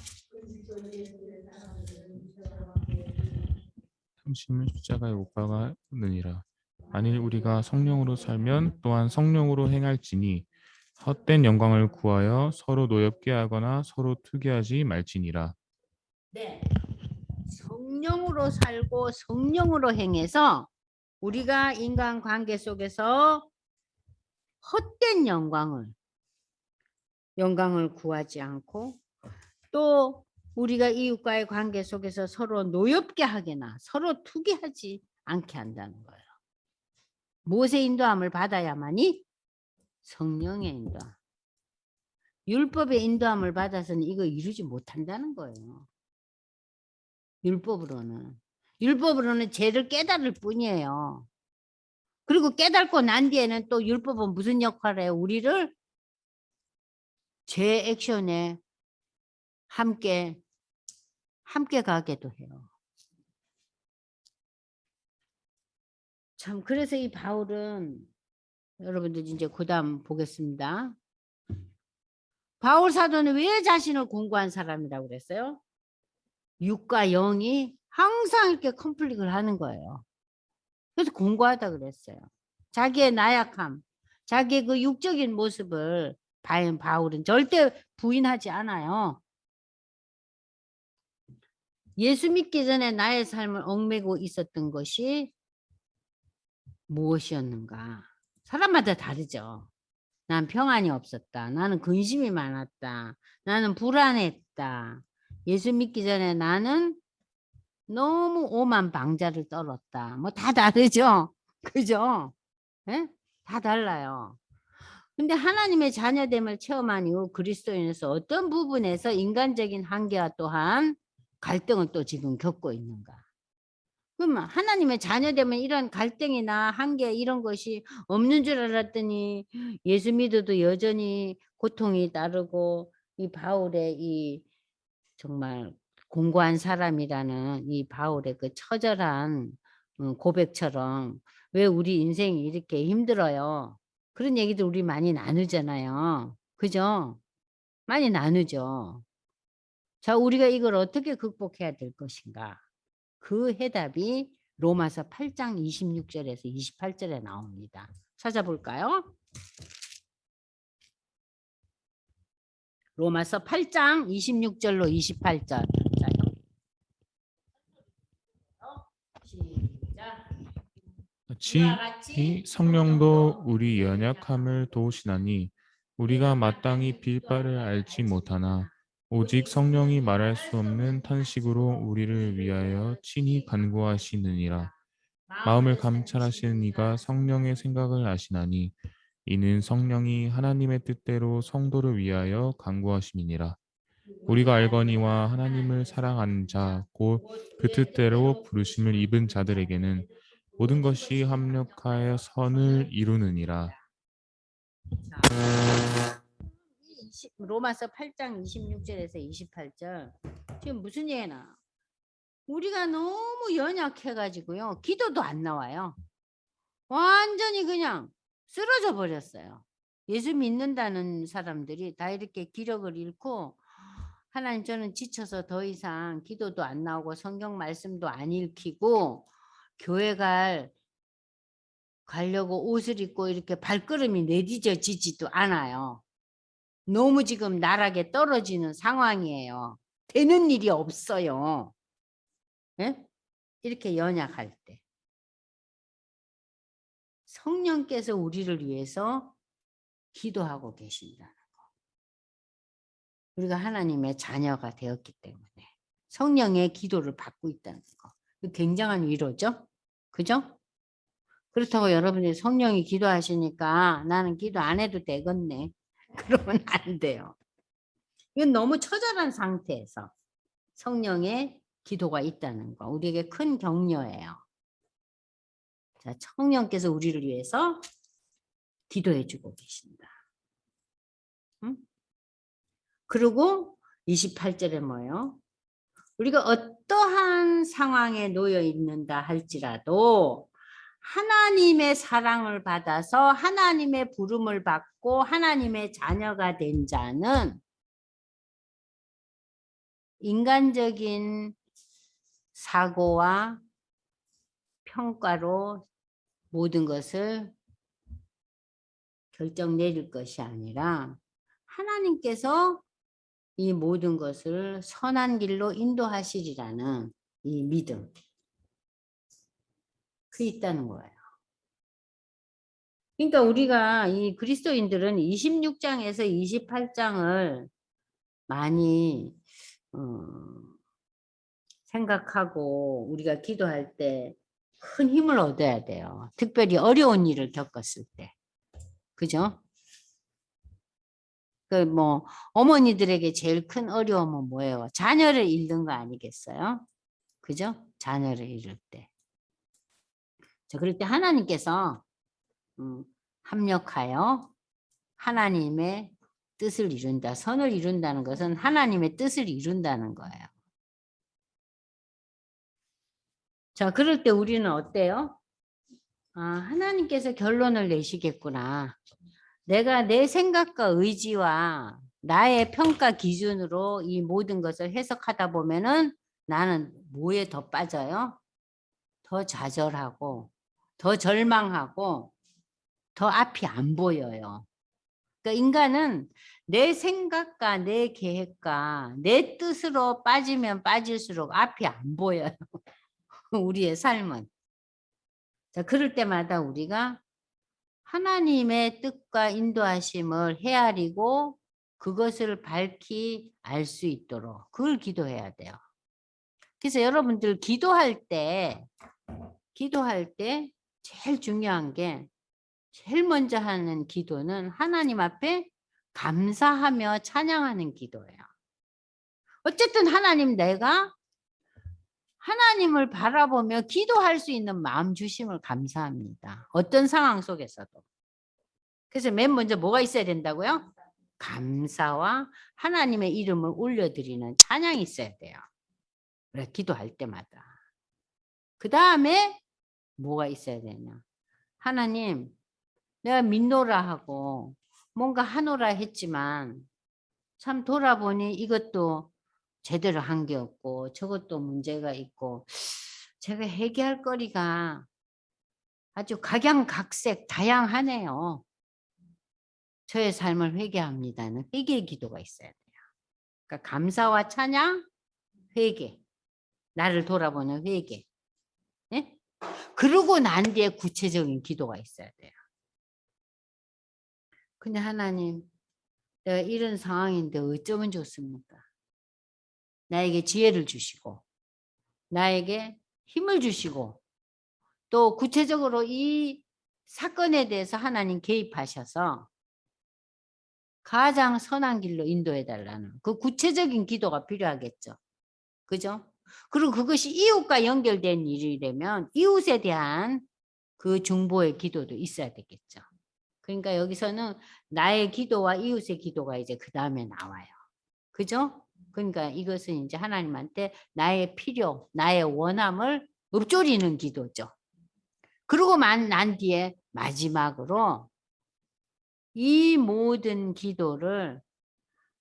탐심을 십자가에 못 박았느니라. 만일 우리가 성령으로 살면 또한 성령으로 행할지니 헛된 영광을 구하여 서로 노엽게 하거나 서로 투기하지 말지니라. 네. 성령으로 살고 성령으로 행해서 우리가 인간 관계 속에서 헛된 영광을 구하지 않고, 또 우리가 이웃과의 관계 속에서 서로 노엽게 하거나 서로 투기하지 않게 한다는 거예요. 무엇의 인도함을 받아야만이? 성령의 인도함. 율법의 인도함을 받아서는 이거 이루지 못한다는 거예요. 율법으로는 죄를 깨달을 뿐이에요. 그리고 깨닫고 난 뒤에는 또 율법은 무슨 역할을 해요? 우리를 죄 액션에 함께 가게도 해요. 참, 그래서 이 바울은, 여러분들 이제 그다음 보겠습니다. 바울 사도는 왜 자신을 공고한 사람이라고 그랬어요? 육과 영이 항상 이렇게 컨플릭을 하는 거예요. 그래서 공고하다 그랬어요. 자기의 나약함, 자기의 그 육적인 모습을 바울은 절대 부인하지 않아요. 예수 믿기 전에 나의 삶을 얽매고 있었던 것이 무엇이었는가? 사람마다 다르죠. 난 평안이 없었다. 나는 근심이 많았다. 나는 불안했다. 예수 믿기 전에 나는 너무 오만 방자를 떨었다. 뭐 다 다르죠. 그죠? 예? 다 달라요. 근데 하나님의 자녀됨을 체험한 이후 그리스도인에서 어떤 부분에서 인간적인 한계와 또한 갈등을 또 지금 겪고 있는가? 그러면 하나님의 자녀되면 이런 갈등이나 한계 이런 것이 없는 줄 알았더니 예수 믿어도 여전히 고통이 따르고, 이 바울의 이 정말 공고한 사람이라는 이 바울의 그 처절한 고백처럼 왜 우리 인생이 이렇게 힘들어요? 그런 얘기도 우리 많이 나누잖아요. 그죠? 많이 나누죠. 자, 우리가 이걸 어떻게 극복해야 될 것인가? 그 해답이 로마서 8장 26절에서 28절에 나옵니다. 찾아볼까요? 로마서 8장 26절로 28절. 시작. 같이 성령도 우리 연약함을 도우시나니 우리가 마땅히 빌 바를 알지 못하나 오직 성령이 말할 수 없는 탄식으로 우리를 위하여 친히 간구하시느니라. 마음을 감찰하시는 이가 성령의 생각을 아시나니 이는 성령이 하나님의 뜻대로 성도를 위하여 간구하심이니라. 우리가 알거니와 하나님을 사랑하는 자, 곧 그 뜻대로 부르심을 입은 자들에게는 모든 것이 합력하여 선을 이루느니라. 로마서 8장 26절에서 28절. 지금 무슨 얘기나? 우리가 너무 연약해가지고요. 기도도 안 나와요. 완전히 그냥 쓰러져 버렸어요. 예수 믿는다는 사람들이 다 이렇게 기력을 잃고 하나님 저는 지쳐서 더 이상 기도도 안 나오고 성경 말씀도 안 읽히고 교회 가려고 옷을 입고 이렇게 발걸음이 내디뎌지지도 않아요. 너무 지금 나락에 떨어지는 상황이에요. 되는 일이 없어요. 예? 이렇게 연약할 때. 성령께서 우리를 위해서 기도하고 계신다는 거. 우리가 하나님의 자녀가 되었기 때문에 성령의 기도를 받고 있다는 거. 굉장한 위로죠? 그죠? 그렇다고 여러분이 성령이 기도하시니까 나는 기도 안 해도 되겠네. 그러면 안 돼요. 이건 너무 처절한 상태에서 성령의 기도가 있다는 거. 우리에게 큰 격려예요. 자, 성령께서 우리를 위해서 기도해 주고 계신다. 응? 그리고 28절에 뭐예요? 우리가 어떠한 상황에 놓여 있는다 할지라도 하나님의 사랑을 받아서 하나님의 부름을 받고 하나님의 자녀가 된 자는 인간적인 사고와 평가로 모든 것을 결정 내릴 것이 아니라 하나님께서 이 모든 것을 선한 길로 인도하시리라는 이 믿음. 그 있다는 거예요. 그러니까 우리가 이 그리스도인들은 26장에서 28장을 많이 생각하고 우리가 기도할 때 큰 힘을 얻어야 돼요. 특별히 어려운 일을 겪었을 때. 그죠? 그 뭐 어머니들에게 제일 큰 어려움은 뭐예요? 자녀를 잃는 거 아니겠어요? 그죠? 자녀를 잃을 때. 자, 그럴 때 하나님께서 합력하여 하나님의 뜻을 이룬다. 선을 이룬다는 것은 하나님의 뜻을 이룬다는 거예요. 자, 그럴 때 우리는 어때요? 아, 하나님께서 결론을 내시겠구나. 내가 내 생각과 의지와 나의 평가 기준으로 이 모든 것을 해석하다 보면은 나는 뭐에 더 빠져요? 더 좌절하고, 더 절망하고, 더 앞이 안 보여요. 그러니까 인간은 내 생각과 내 계획과 내 뜻으로 빠지면 빠질수록 앞이 안 보여요. 우리의 삶은. 자, 그럴 때마다 우리가 하나님의 뜻과 인도하심을 헤아리고 그것을 밝히 알 수 있도록 그걸 기도해야 돼요. 그래서 여러분들 기도할 때 제일 중요한 게 제일 먼저 하는 기도는 하나님 앞에 감사하며 찬양하는 기도예요. 어쨌든 하나님 내가 하나님을 바라보며 기도할 수 있는 마음 주심을 감사합니다. 어떤 상황 속에서도. 그래서 맨 먼저 뭐가 있어야 된다고요? 감사와 하나님의 이름을 올려드리는 찬양이 있어야 돼요. 그래, 기도할 때마다. 그 다음에 뭐가 있어야 되냐? 하나님, 내가 믿노라 하고 뭔가 하노라 했지만 참 돌아보니 이것도 제대로 한 게 없고 저것도 문제가 있고 제가 해결할 거리가 아주 각양각색 다양하네요. 저의 삶을 회개합니다는 회개의 기도가 있어야 돼요. 그러니까 감사와 찬양, 회개. 나를 돌아보는 회개. 예? 그러고 난 뒤에 구체적인 기도가 있어야 돼요. 근데 하나님, 내가 이런 상황인데 어쩌면 좋습니까? 나에게 지혜를 주시고 나에게 힘을 주시고 또 구체적으로 이 사건에 대해서 하나님 개입하셔서 가장 선한 길로 인도해 달라는 그 구체적인 기도가 필요하겠죠. 그죠? 그리고 그것이 이웃과 연결된 일이라면 이웃에 대한 그 중보의 기도도 있어야 되겠죠. 그러니까 여기서는 나의 기도와 이웃의 기도가 이제 그 다음에 나와요. 그죠? 그러니까 이것은 이제 하나님한테 나의 필요, 나의 원함을 읊조리는 기도죠. 그러고 난 뒤에 마지막으로 이 모든 기도를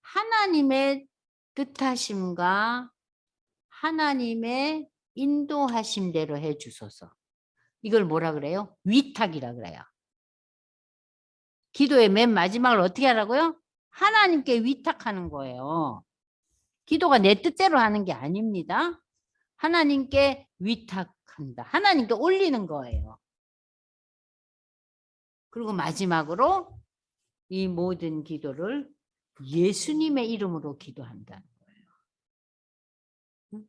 하나님의 뜻하심과 하나님의 인도하심대로 해 주소서. 이걸 뭐라 그래요? 위탁이라 그래요. 기도의 맨 마지막을 어떻게 하라고요? 하나님께 위탁하는 거예요. 기도가 내 뜻대로 하는 게 아닙니다. 하나님께 위탁한다. 하나님께 올리는 거예요. 그리고 마지막으로 이 모든 기도를 예수님의 이름으로 기도한다는 거예요.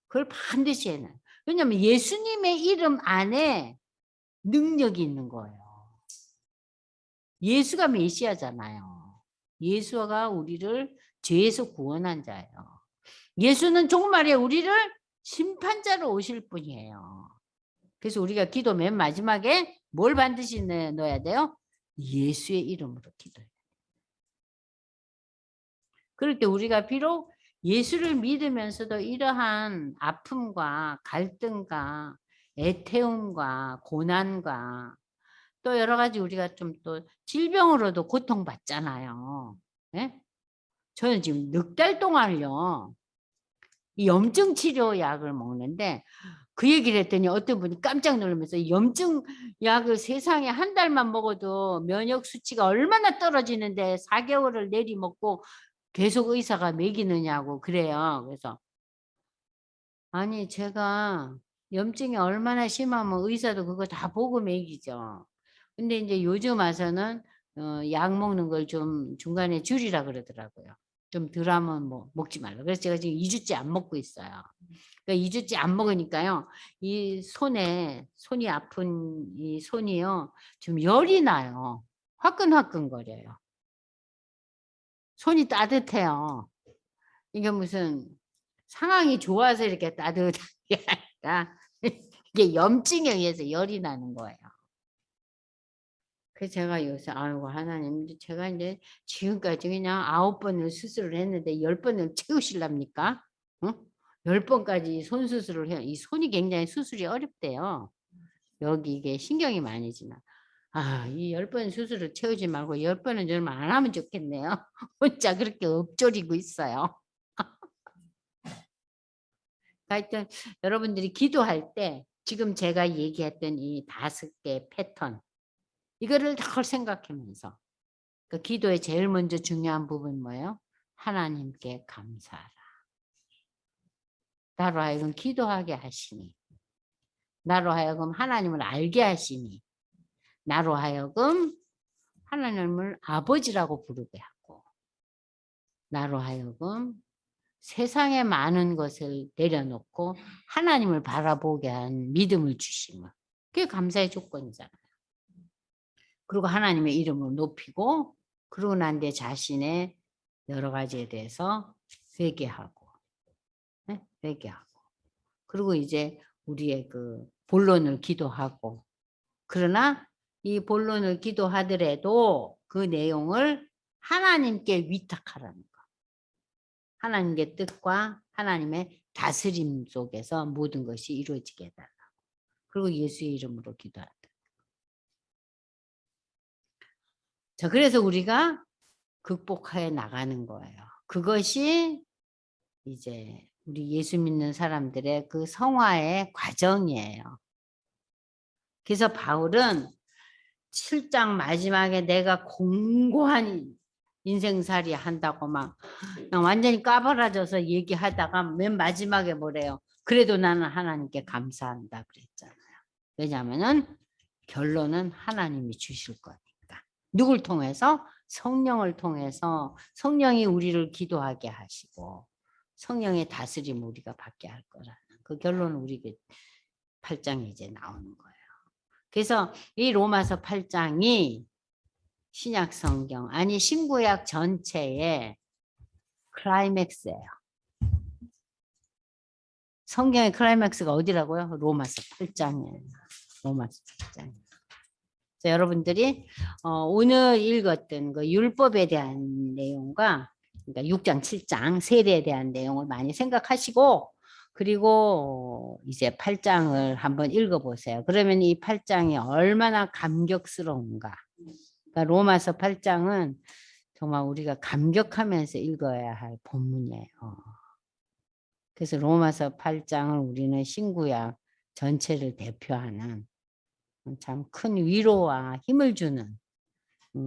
그걸 반드시 해놔요. 왜냐하면 예수님의 이름 안에 능력이 있는 거예요. 예수가 메시아잖아요. 예수가 우리를 죄에서 구원한 자예요. 예수는 종말에 우리를 심판자로 오실 분이에요. 그래서 우리가 기도 맨 마지막에 뭘 반드시 넣어야 돼요? 예수의 이름으로 기도해요. 그럴 때 우리가 비록 예수를 믿으면서도 이러한 아픔과 갈등과 애태움과 고난과 또 여러 가지 우리가 좀 또 질병으로도 고통받잖아요. 네? 저는 지금 넉 달 동안요. 이 염증 치료 약을 먹는데 그 얘기를 했더니 어떤 분이 깜짝 놀라면서 염증 약을 세상에 한 달만 먹어도 면역 수치가 얼마나 떨어지는데 4개월을 내리 먹고 계속 의사가 먹이느냐고 그래요. 그래서 아니 제가 염증이 얼마나 심하면 의사도 그거 다 보고 먹이죠. 근데 이제 요즘 와서는 약 먹는 걸 좀 중간에 줄이라 그러더라고요. 좀 덜하면 뭐 먹지 말라. 그래서 제가 지금 2주째 안 먹고 있어요. 그러니까 2주째 안 먹으니까요. 이 손이 아픈 이 손이요. 좀 열이 나요. 화끈화끈거려요. 손이 따뜻해요. 이게 무슨 상황이 좋아서 이렇게 따뜻한 게 아니라 이게 염증에 의해서 열이 나는 거예요. 그래서 제가 요새 아이고 하나님 제가 이제 지금까지 그냥 9번을 수술을 했는데 10번을 채우실랍니까? 응? 10번까지 손 수술을 해요. 이 손이 굉장히 수술이 어렵대요. 여기 이게 신경이 많이 지나. 이 10번 수술을 채우지 말고 10번은 좀 안 하면 좋겠네요. 혼자 그렇게 읊조리고 있어요. 하여튼 여러분들이 기도할 때 지금 제가 얘기했던 이 5개 패턴 이거를 늘 생각하면서 그 기도의 제일 먼저 중요한 부분 뭐예요? 하나님께 감사하라. 나로 하여금 기도하게 하시니 나로 하여금 하나님을 알게 하시니 나로 하여금 하나님을 아버지라고 부르게 하고 나로 하여금 세상의 많은 것을 내려놓고 하나님을 바라보게 한 믿음을 주심을. 그게 감사의 조건이잖아요. 그리고 하나님의 이름을 높이고 그러고 난 뒤에 자신의 여러 가지에 대해서 회개하고 회개하고 그리고 이제 우리의 그 본론을 기도하고 그러나 이 본론을 기도하더라도 그 내용을 하나님께 위탁하라는 거. 하나님의 뜻과 하나님의 다스림 속에서 모든 것이 이루어지게 해달라고. 그리고 예수의 이름으로 기도한다. 자, 그래서 우리가 극복해 나가는 거예요. 그것이 이제 우리 예수 믿는 사람들의 그 성화의 과정이에요. 그래서 바울은 7장 마지막에 내가 공고한 인생살이 한다고 막 완전히 까발아져서 얘기하다가 맨 마지막에 뭐래요? 그래도 나는 하나님께 감사한다 그랬잖아요. 왜냐하면은 결론은 하나님이 주실 거니까. 누굴 통해서? 성령을 통해서 성령이 우리를 기도하게 하시고 성령의 다스림 우리가 받게 할 거라는 그 결론은 우리 8장에 이제 나오는 거예요. 그래서 이 로마서 8장이 신약 성경, 아니 신구약 전체의 클라이맥스예요. 성경의 클라이맥스가 어디라고요? 로마서 8장이에요. 로마서 8장. 여러분들이 오늘 읽었던 그 율법에 대한 내용과 그러니까 6장, 7장 세례에 대한 내용을 많이 생각하시고 그리고 이제 8장을 한번 읽어보세요. 그러면 이 8장이 얼마나 감격스러운가. 그러니까 로마서 8장은 정말 우리가 감격하면서 읽어야 할 본문이에요. 그래서 로마서 8장을 우리는 신구약 전체를 대표하는 참 큰 위로와 힘을 주는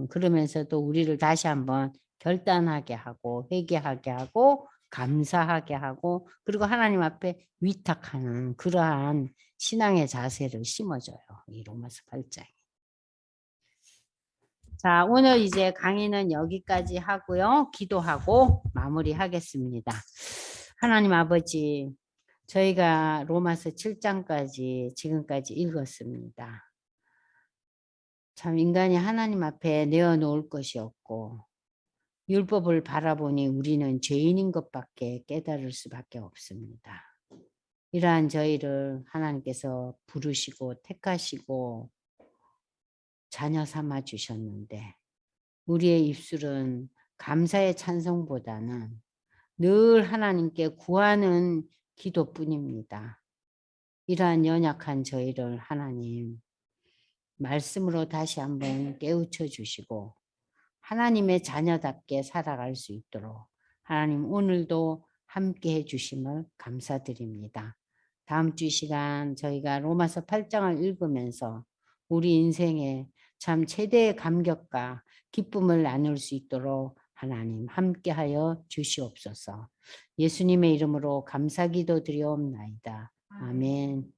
그러면서도 우리를 다시 한번 결단하게 하고 회개하게 하고 감사하게 하고 그리고 하나님 앞에 위탁하는 그러한 신앙의 자세를 심어줘요. 이 로마서 8장이. 자, 오늘 이제 강의는 여기까지 하고요. 기도하고 마무리하겠습니다. 하나님 아버지, 저희가 로마서 7장까지 지금까지 읽었습니다. 참 인간이 하나님 앞에 내어놓을 것이 없고 율법을 바라보니 우리는 죄인인 것밖에 깨달을 수밖에 없습니다. 이러한 저희를 하나님께서 부르시고 택하시고 자녀 삼아 주셨는데 우리의 입술은 감사의 찬송보다는 늘 하나님께 구하는 기도뿐입니다. 이러한 연약한 저희를 하나님 말씀으로 다시 한번 깨우쳐 주시고 하나님의 자녀답게 살아갈 수 있도록 하나님 오늘도 함께 해주심을 감사드립니다. 다음 주 시간 저희가 로마서 8장을 읽으면서 우리 인생에 참 최대의 감격과 기쁨을 나눌 수 있도록 하나님 함께하여 주시옵소서. 예수님의 이름으로 감사기도 드리옵나이다. 아멘.